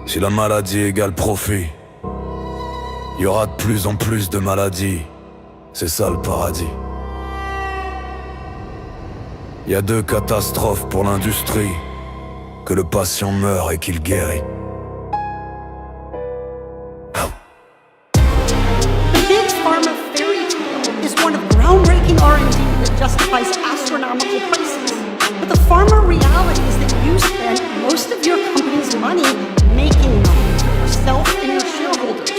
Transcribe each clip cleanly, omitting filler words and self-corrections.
Si la maladie égale profit, il y aura de plus en plus de maladies. C'est ça le paradis. Il y a deux catastrophes pour l'industrie: que le patient meurt et qu'il guérit. The Big Pharma fairy tale is one of groundbreaking R&D that justifies astronomical prices. But the pharma reality is that you spend most of your company's money making money for yourself and your shareholders.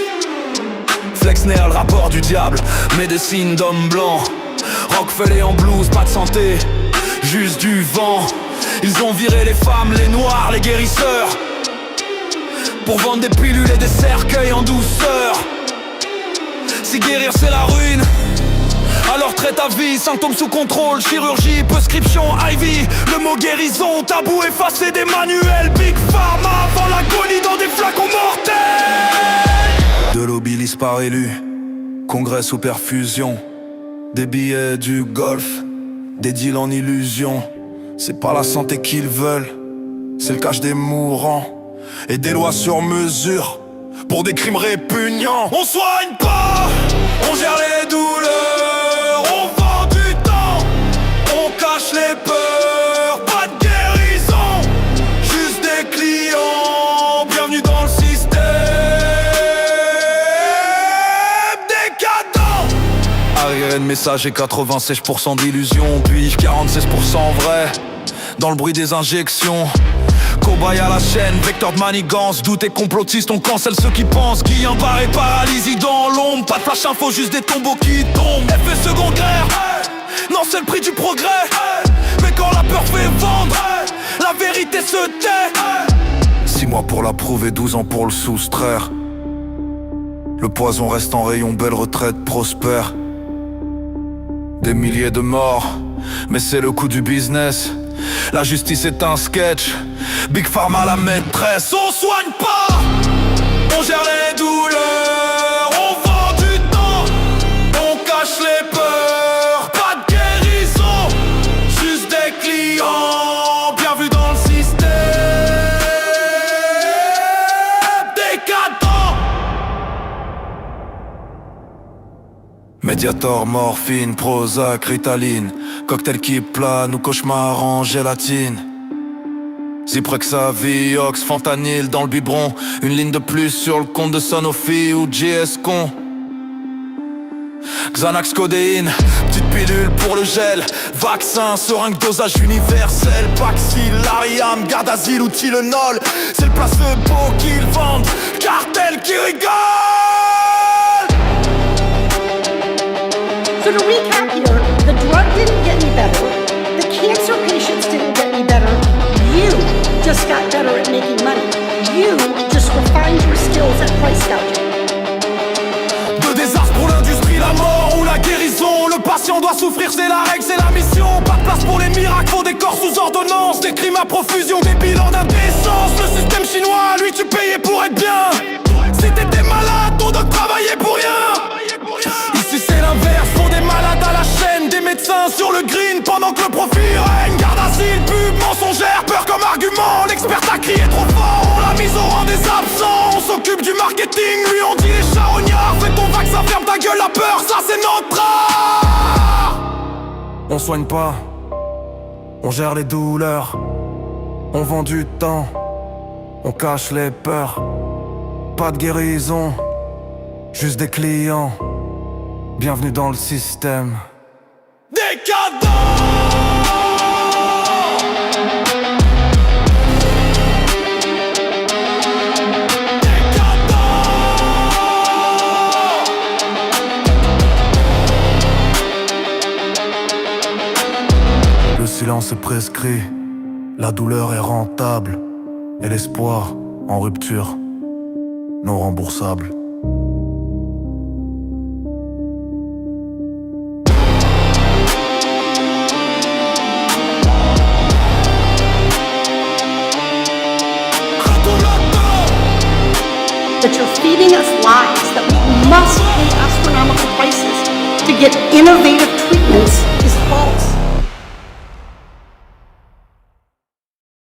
Flexner, le rapport du diable, médecine d'homme blanc. Rockefeller en blues, pas de santé, juste du vent. Ils ont viré les femmes, les noirs, les guérisseurs, pour vendre des pilules et des cercueils en douceur. Si guérir c'est la ruine, alors traite à vie, symptômes sous contrôle, chirurgie, prescription, IV. Le mot guérison, tabou effacé des manuels. Big Pharma avant l'agonie dans des flacons mortels. De l'obilis par élu, congrès sous perfusion, des billets du golf, des deals en illusion. C'est pas la santé qu'ils veulent, c'est le cash des mourants et des lois sur mesure pour des crimes répugnants. On soigne pas, on gère les douleurs, on vend du temps, on cache les peurs. Pas de guérison, juste des clients. Bienvenue dans le système décadent. Arriéré de message et 96% d'illusions, puis 46% vrai dans le bruit des injections. Cobaye à la chaîne, vecteur de manigance, doute et complotiste, on cancelle ceux qui pensent. Guillain barré, paralysie dans l'ombre, pas de flash info, juste des tombeaux qui tombent. Effet secondaire, non c'est le prix du progrès. Mais quand la peur fait vendre, la vérité se tait. 6 mois pour la prouver, 12 ans pour le soustraire. Le poison reste en rayon, belle retraite prospère. Des milliers de morts, mais c'est le coût du business. La justice est un sketch, Big Pharma la maîtresse. On soigne pas, on gère les douleurs, on vend du temps, on cache les peurs. Pas de guérison, juste des clients. Bienvenue dans le système décadent. Mediator, morphine, Prozac, Ritaline, cocktail qui plane ou cauchemar en gélatine. Zyprexa, Vioxx, Fentanyl dans le biberon. Une ligne de plus sur le compte de Sanofi ou GS-Con. Xanax, codéine, petite pilule pour le gel. Vaccin, seringue, dosage universel. Paxil, Gardasil ou Tylenol. C'est le placebo qu'ils vendent, cartel qui rigole. So to recap here, the drug didn't get any better, the cancer patients didn't get any better, you just got better at making money. You just refined your skills at price gouging. De désastre pour l'industrie, la mort ou la guérison. Le patient doit souffrir, c'est la règle, c'est la mission. Pas de place pour les miracles, faut des corps sous ordonnance. Des crimes à profusion, des bilans d'indécence. Le système chinois, lui tu payais pour être bien. Si t'étais malade, ton doc travaillait pour rien. Ici c'est l'inverse, font des malades à la chaîne. Des médecins sur le green pendant que le profit règne. Garde asile, pub, mensongère, peur comme argument. L'expert a crié trop fort, on l'a mise au rang des absents. On s'occupe du marketing, lui on dit les charognards. Fais ton vaccin, ferme ta gueule, la peur, ça c'est notre art. On soigne pas, on gère les douleurs, on vend du temps, on cache les peurs. Pas de guérison, juste des clients. Bienvenue dans le système décadent. Le silence est prescrit, la douleur est rentable et l'espoir en rupture non remboursable. That you're feeding us lies, that we must pay astronomical prices to get innovative treatments